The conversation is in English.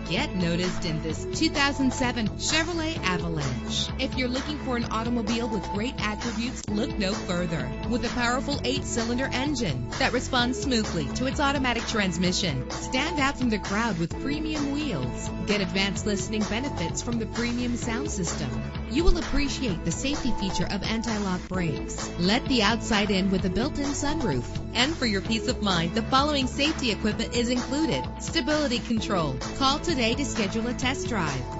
Get noticed in this 2007 Chevrolet Avalanche. If you're looking for an automobile with great attributes, look no further. With a powerful 8-cylinder engine that responds smoothly to its automatic transmission, stand out from the crowd with premium wheels. Get advanced listening benefits from the premium sound system. You will appreciate the safety feature of anti-lock brakes. Let the outside in with a built-in sunroof. And for your peace of mind, the following safety equipment is included: stability control. Call today to schedule a test drive.